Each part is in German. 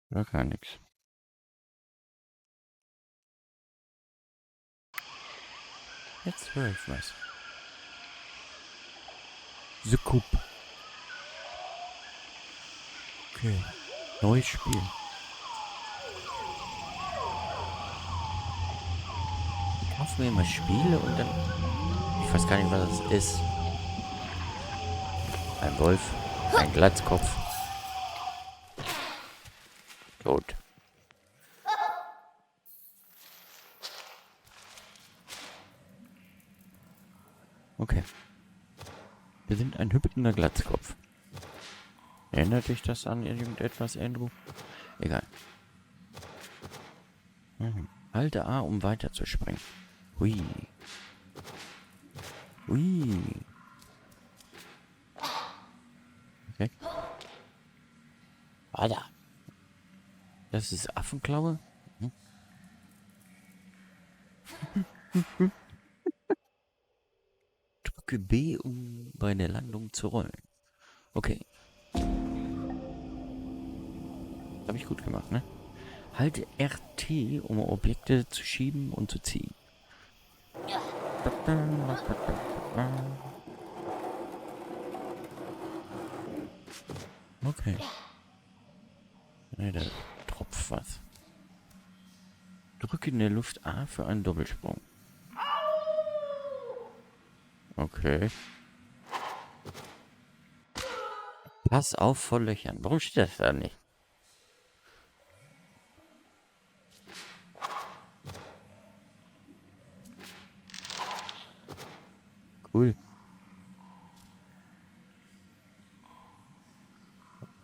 Oder gar nichts. Jetzt höre ich was. The Coup. Okay. Neues Spiel. Ich kaufe mir immer Spiele und dann... Ich weiß gar nicht, was es ist. Ein Wolf. Ein Glatzkopf. Tot. Okay. Wir sind ein hüpfender Glatzkopf. Erinnert dich das an irgendetwas, Andrew? Egal. Halte A, um weiterzuspringen. Hui. Hui. Okay. Alter. Das ist Affenklaue? Hm? Drücke B, um bei der Landung zu rollen. Okay. Habe ich gut gemacht, ne? Halte RT, um Objekte zu schieben und zu ziehen. Okay. Ne, da tropft was. Drücke in der Luft A für einen Doppelsprung. Okay. Pass auf vor Löchern. Warum steht das da nicht? Cool.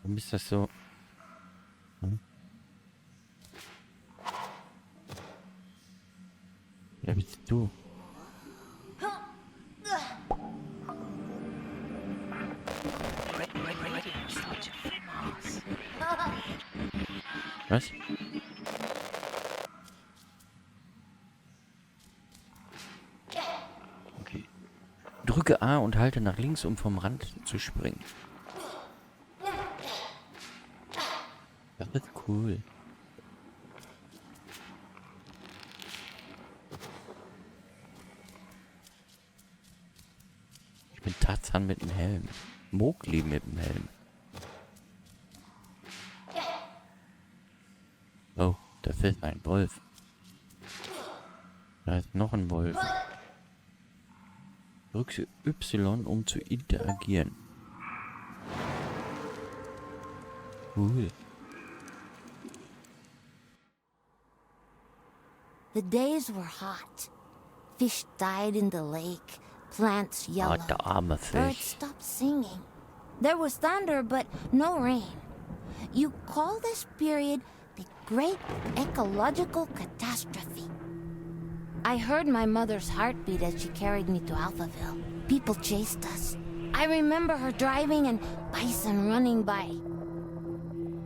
Warum ist das so? Hm? Wer bist du? Was? Okay. Drücke A und halte nach links, um vom Rand zu springen. Das ist cool. Ich bin Tarzan mit dem Helm. Mowgli mit dem Helm. Oh, das ist ein Wolf. Da ist noch ein Wolf. Drücke Y, um zu interagieren. Cool. The days were hot. Fish died in the lake, plants Ah, yellowed, der arme birds Fisch. stopped singing. There was thunder, but no rain. You call this period the Great Ecological Catastrophe. I heard my mother's heartbeat as she carried me to Alphaville. People chased us. I remember her driving and bison running by.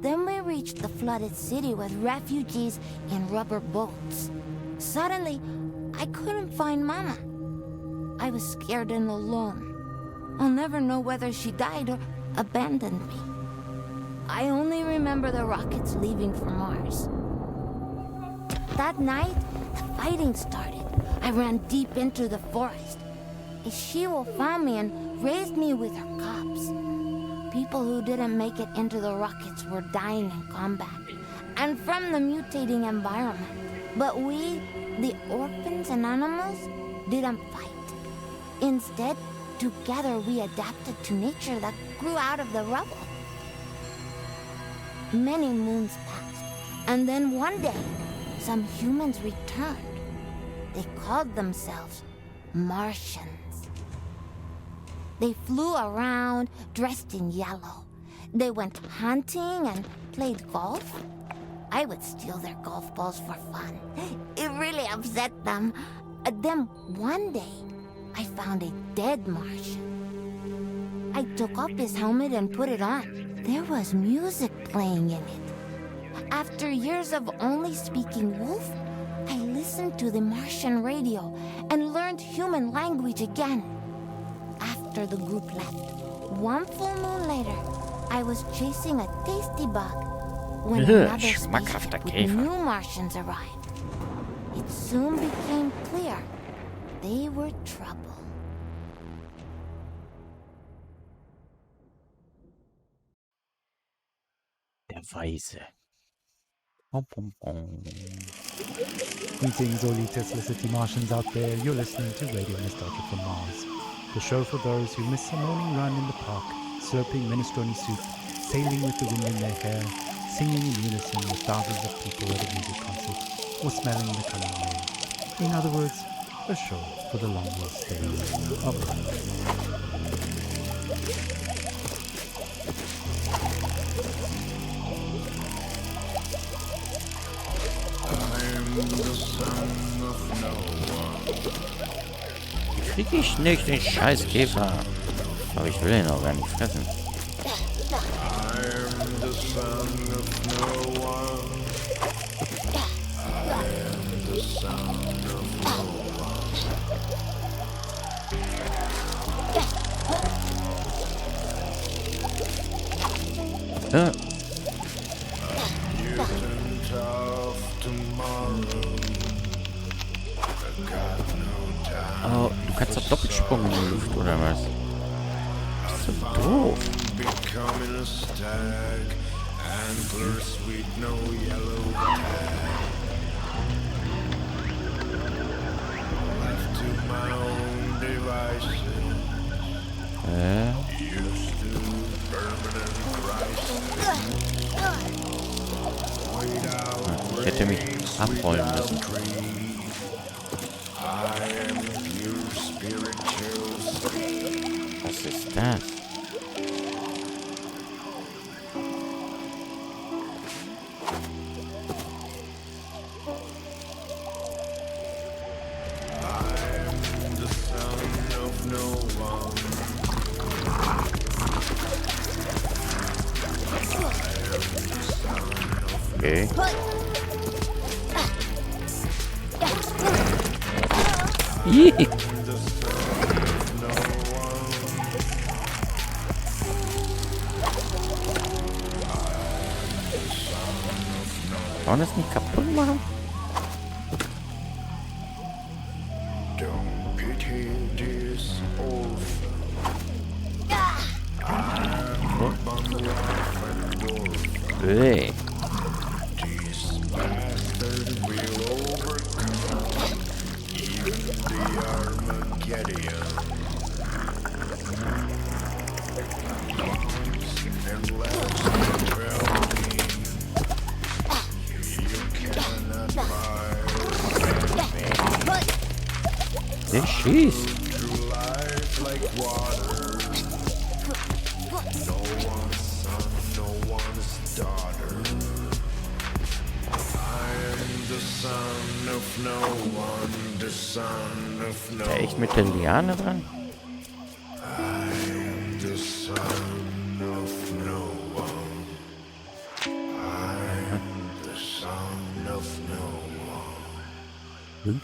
Then we reached the flooded city with refugees in rubber boats. Suddenly, I couldn't find Mama. I was scared and alone. I'll never know whether she died or abandoned me. I only remember the rockets leaving for Mars. That night, the fighting started. I ran deep into the forest. A she-wolf found me and raised me with her cubs. People who didn't make it into the rockets were dying in combat and from the mutating environment. But we, the orphans and animals, didn't fight. Instead, together we adapted to nature that grew out of the rubble. Many moons passed, and then one day, some humans returned. They called themselves Martians. They flew around, dressed in yellow. They went hunting and played golf. I would steal their golf balls for fun. It really upset them. Then one day, I found a dead Martian. I took off his helmet and put it on. There was music playing in it. After years of only speaking wolf, I listened to the Martian radio and learned human language again. After the group left, one full moon later, I was chasing a tasty bug. When another schmackhafter spaceship with Käfer. new Martians arrived, it soon became clear they were trouble. Der Weise. Bom, bom, bom. Greetings, all you Tesla-City Martians out there. You're listening to Radio Nostalgia from Mars, the show for those who miss a morning run in the park, slurping minestrone soup, sailing with the wind in their hair, singing in unison with thousands of people at a music concert, or smelling the coming rain. In other words, a show for the long-lost days of life. Krieg ich nicht den scheiß Käfer. Aber ich will ihn auch gar nicht fressen. Ja. Oh, du kannst doch Doppelsprung in die Luft, oder was? Das ist so doof. Ich hätte mich abrollen müssen. Was ist das? Okay. Ih. Kann man das nicht kaputt machen? Hey. Der schießt. Ist der echt mit der Liane dran?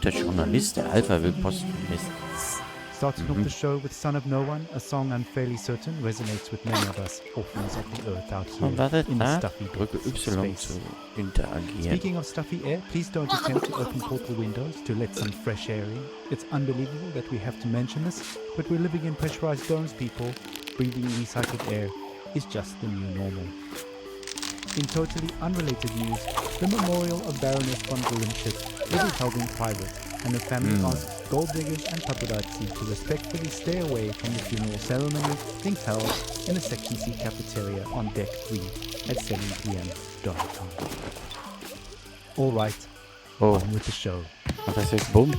Der Journalist, der Alpha will Posten misst. Starting off the show with Son of No One, a song I'm fairly certain resonates with many of us orphans of the earth out here Und wartet, in the stuffy drücke depths Y of zu space. interagieren. Speaking of stuffy air, please don't attempt to open portal windows to let some fresh air in. It's unbelievable that we have to mention this, but we're living in pressurized domes, people. Breathing recycled air is just the new normal. In totally unrelated news, the memorial of Baroness von Grimship will be held in private, and the family asks gold diggers and paparazzi to respectfully stay away from the funeral ceremony being held in the Section C cafeteria on Deck 3 at 7 p.m. dark time. All right, on with the show. Und das ist bumm.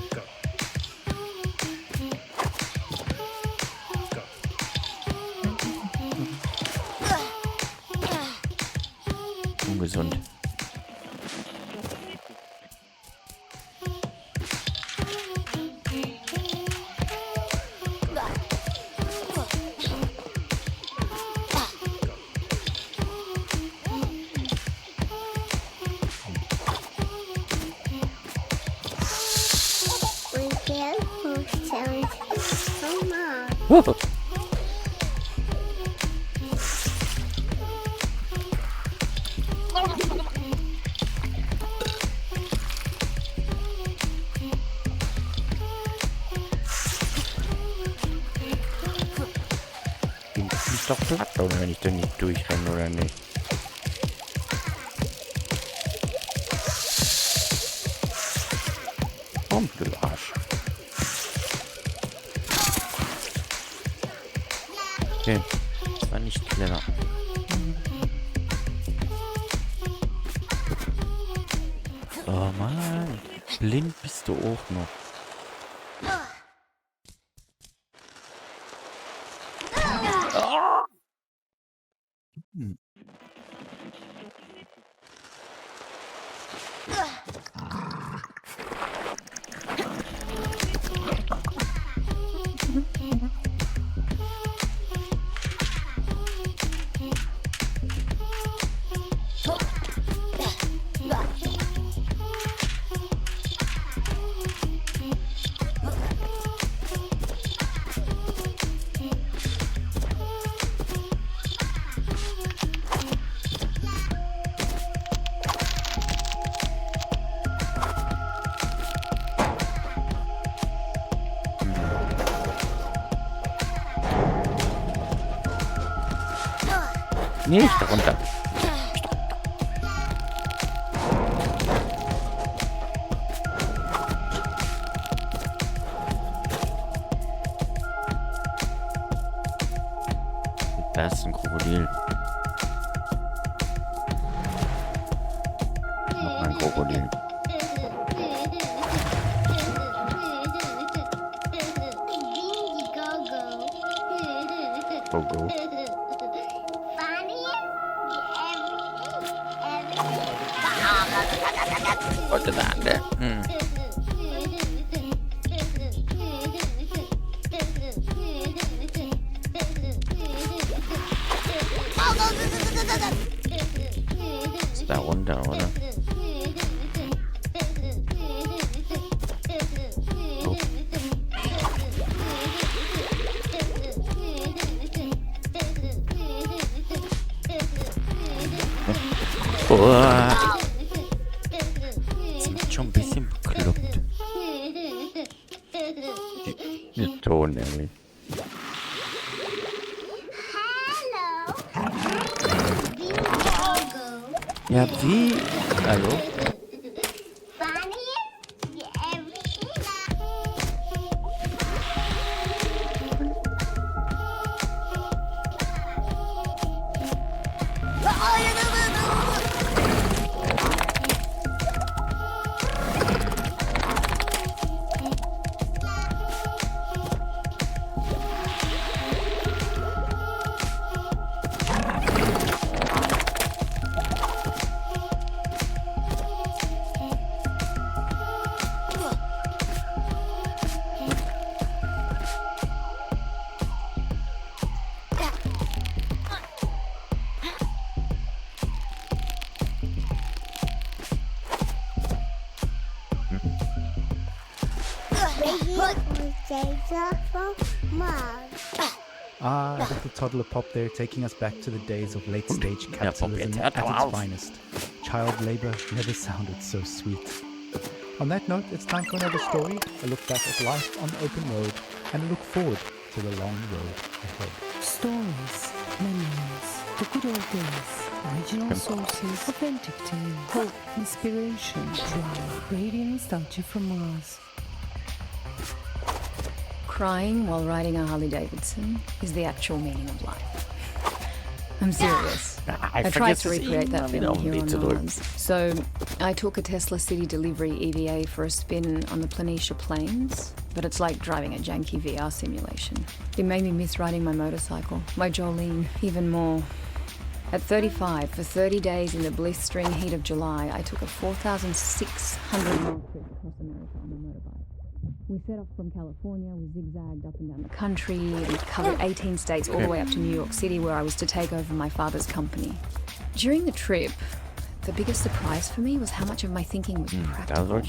Ungesund. Oh. doch platt, oder wenn ich da nicht durchrenne, oder nicht? Komm, du Arsch. Okay, das war nicht clever. Oh Mann, blind bist du auch noch. Hm. Nicht darunter. Das ist ein Krokodil. Noch ein Krokodil. Go. Und das andere. Ist da runter, oder? So. Sind schon ein bisschen bekloppt. Der Ton, nämlich. Ja, wie? Hallo? Ah, a little toddler pop there, taking us back to the days of late-stage capitalism at its finest. Child labor never sounded so sweet. On that note, it's time for another story, a look back at life on the open road, and a look forward to the long road ahead. Stories, memories, the good old days, original sources, authentic tales, hope, inspiration, drive, radiant nostalgia from Mars. Crying while riding a Harley Davidson is the actual meaning of life. I'm serious. I tried to recreate that feeling here on Mars. So I took a Tesla City Delivery EVA for a spin on the Planitia Plains, but it's like driving a janky VR simulation. It made me miss riding my motorcycle, my Jolene, even more. At 35, for 30 days in the blistering heat of July, I took a 4,600-mile trip across America on a motorbike. We set off from California, we zigzagged up and down the country, we covered 18 states all the way up to New York City, where I was to take over my father's company. During the trip, the biggest surprise for me was how much of my thinking was practical,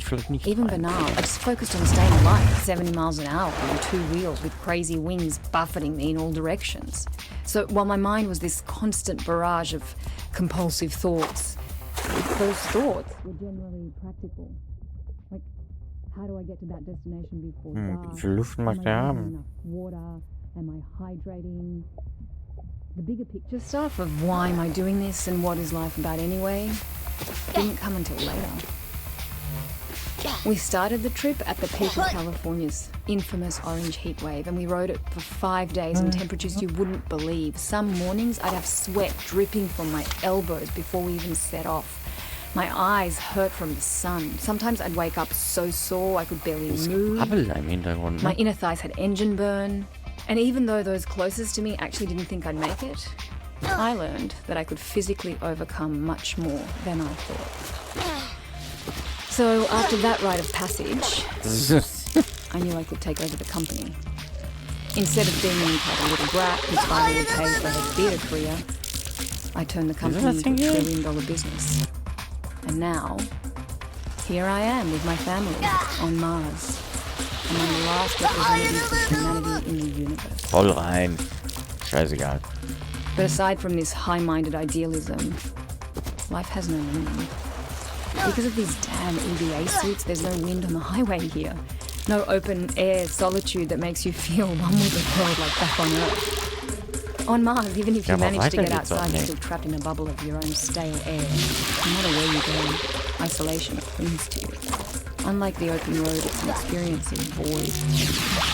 even banal. I just focused on staying alive, 70 miles an hour on two wheels with crazy winds buffeting me in all directions. So while my mind was this constant barrage of compulsive thoughts, those thoughts were generally practical. Like, how do I get to that destination before dark? Wie viel Luft macht der haben? Enough water? Am I hydrating? The bigger picture stuff of why am I doing this and what is life about anyway didn't come until later. We started the trip at the peak of California's infamous orange heat wave, and we rode it for 5 days in temperatures you wouldn't believe. Some mornings I'd have sweat dripping from my elbows before we even set off. My eyes hurt from the sun. Sometimes I'd wake up so sore I could barely move. My inner thighs had engine burn. And even though those closest to me actually didn't think I'd make it, I learned that I could physically overcome much more than I thought. So after that rite of passage, I knew I could take over the company. Instead of being an entitled little brat whose father would pay for her theatre career, I turned the company into a $1 trillion business. And now, here I am with my family on Mars. And I'm the last representative of humanity in the universe. Voll rein. Scheißegal. But aside from this high-minded idealism, life has no meaning. Because of these damn EVA suits, there's no wind on the highway here. No open-air solitude that makes you feel one with the world like back on Earth. On Mars, even if you manage to get outside, you're still trapped in a bubble of your own stale air. No matter where you go, isolation clings to you. Unlike the open road, it's an experience of void and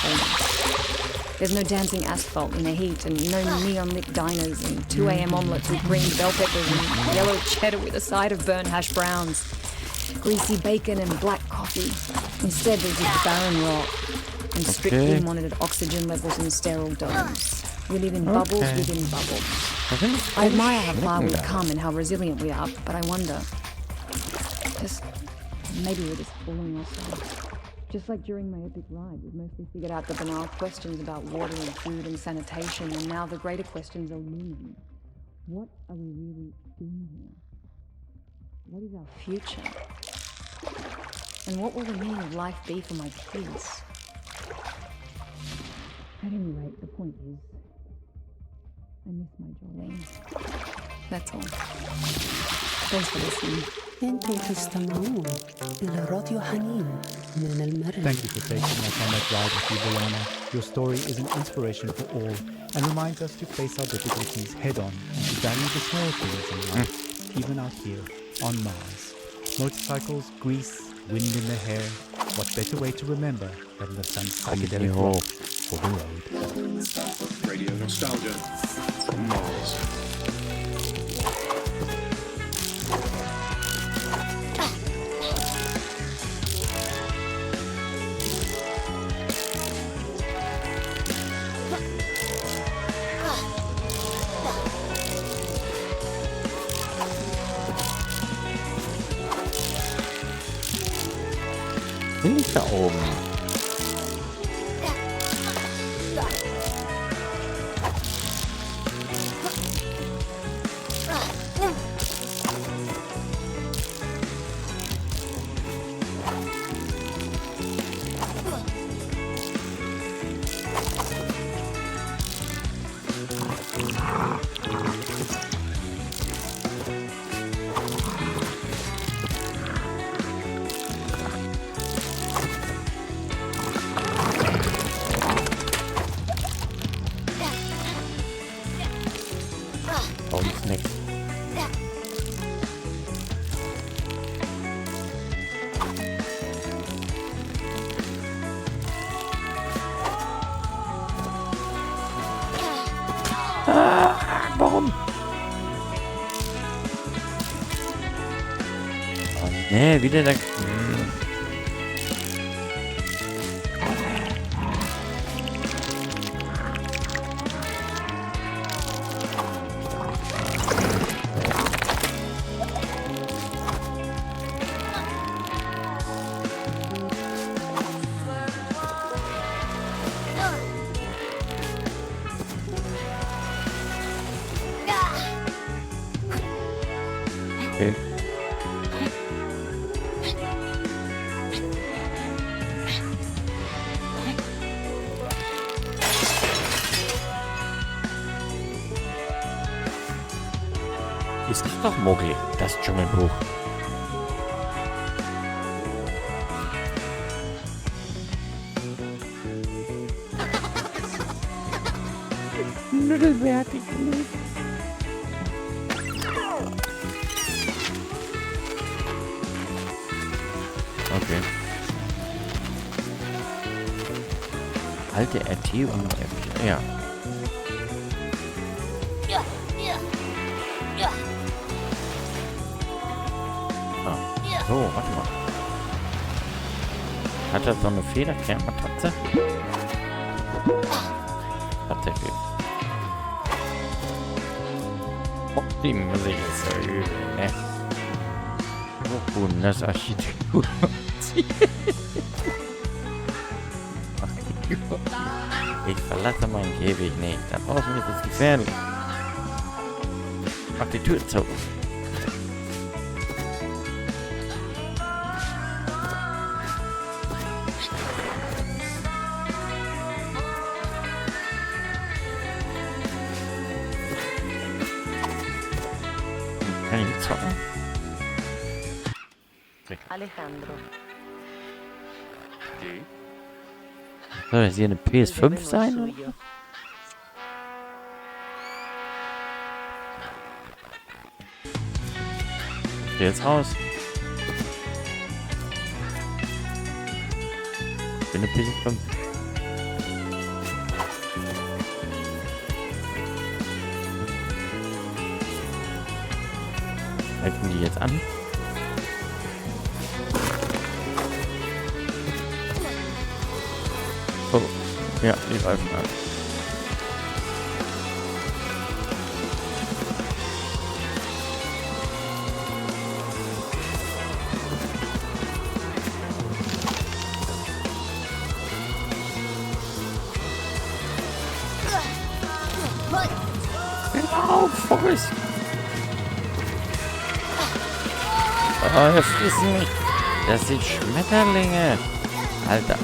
coldness. There's no dancing asphalt in the heat, and no neon-lit diners and 2 a.m. omelettes with green bell peppers and yellow cheddar with a side of burnt hash browns, greasy bacon and black coffee. Instead, there's this barren rock and strictly monitored oxygen levels in sterile domes. We live in bubbles within bubbles. I admire how far we've come and how resilient we are, but I wonder, maybe we're just fooling ourselves. Just like during my epic ride, we've mostly figured out the banal questions about water and food and sanitation, and now the greater questions are looming. What are we really doing here? What is our future? And what will the meaning of life be for my kids? At any rate, the point is, I miss my Jolene. That's all. Thanks for listening. انتم تستمعون إلى راديو حنين من المرن. Thank you for taking us on that ride with you, Brianna. Your story is an inspiration for all and reminds us to face our difficulties head on and to value the small things in life, even out here on Mars. Motorcycles, grease, wind in the hair. What better way to remember than the sun's psychedelic rock for the road? Radio nostalgia from Mars. Bin ich da oben? Warum? Oh, nee, wieder der... Okay. Ist doch Mogli, das Dschungelbuch. Mittelwertig gelegt. Okay. Halte RT und F. Ja. Ah. So, warte mal. Hat er so eine Federkernmatratze? Tatsächlich. Oh, die Musik ist so übel, ne? Oh, das Architektur. Ich verlasse meinen Käfig nicht. Da draußen ist es gefährlich. Mach die Tür zu. Kann ich zocken? Alejandro. Soll das hier eine PS5 sein? Oder? Geh jetzt raus. Ich bin eine PS5. Halten die jetzt an? Oh, ja, die Reifen an. Auf, Forrest! Oh, er frisst mich! Das sind Schmetterlinge! Alter!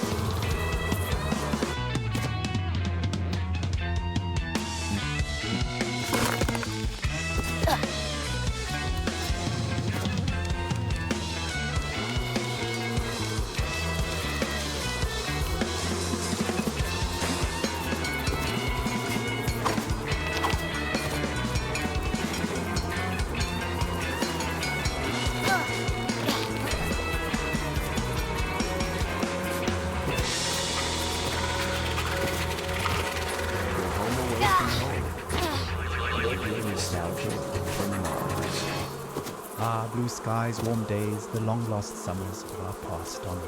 Ah, blue skies, warm days, the long-lost summers are passed on.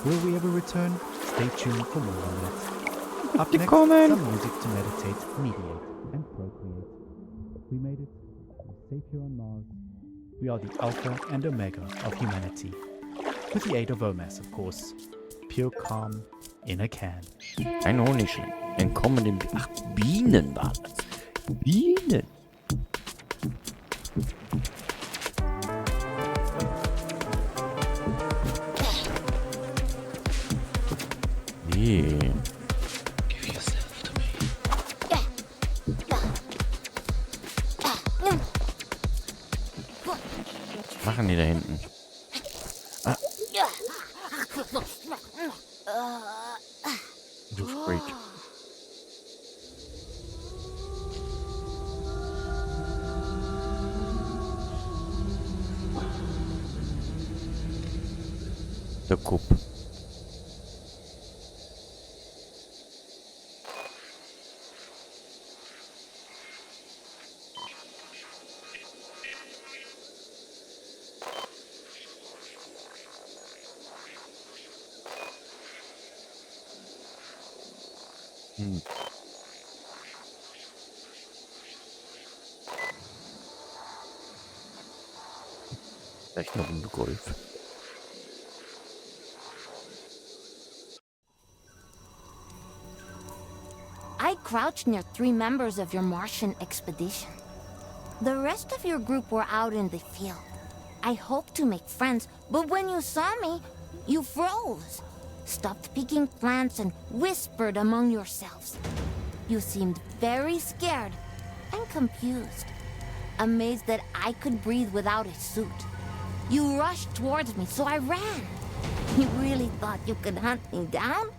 Will we ever return? Stay tuned for more on that. Up next, some music to meditate, mediate, and procreate. We made it. We're safe here on Mars. We are the Alpha and Omega of humanity. With the aid of Omas, of course. Pure calm in a can. Ein Honigschleim. Entkommen dem... Ach, Bienen waren das. Bienen. Nee. Give yourself to me. Was machen die da hinten? Ah. Du Freak. Der Kupp. Vielleicht noch ein Golf. I crouched near 3 members of your Martian expedition. The rest of your group were out in the field. I hoped to make friends, but when you saw me, you froze, stopped picking plants and whispered among yourselves. You seemed very scared and confused, amazed that I could breathe without a suit. You rushed towards me, so I ran. You really thought you could hunt me down?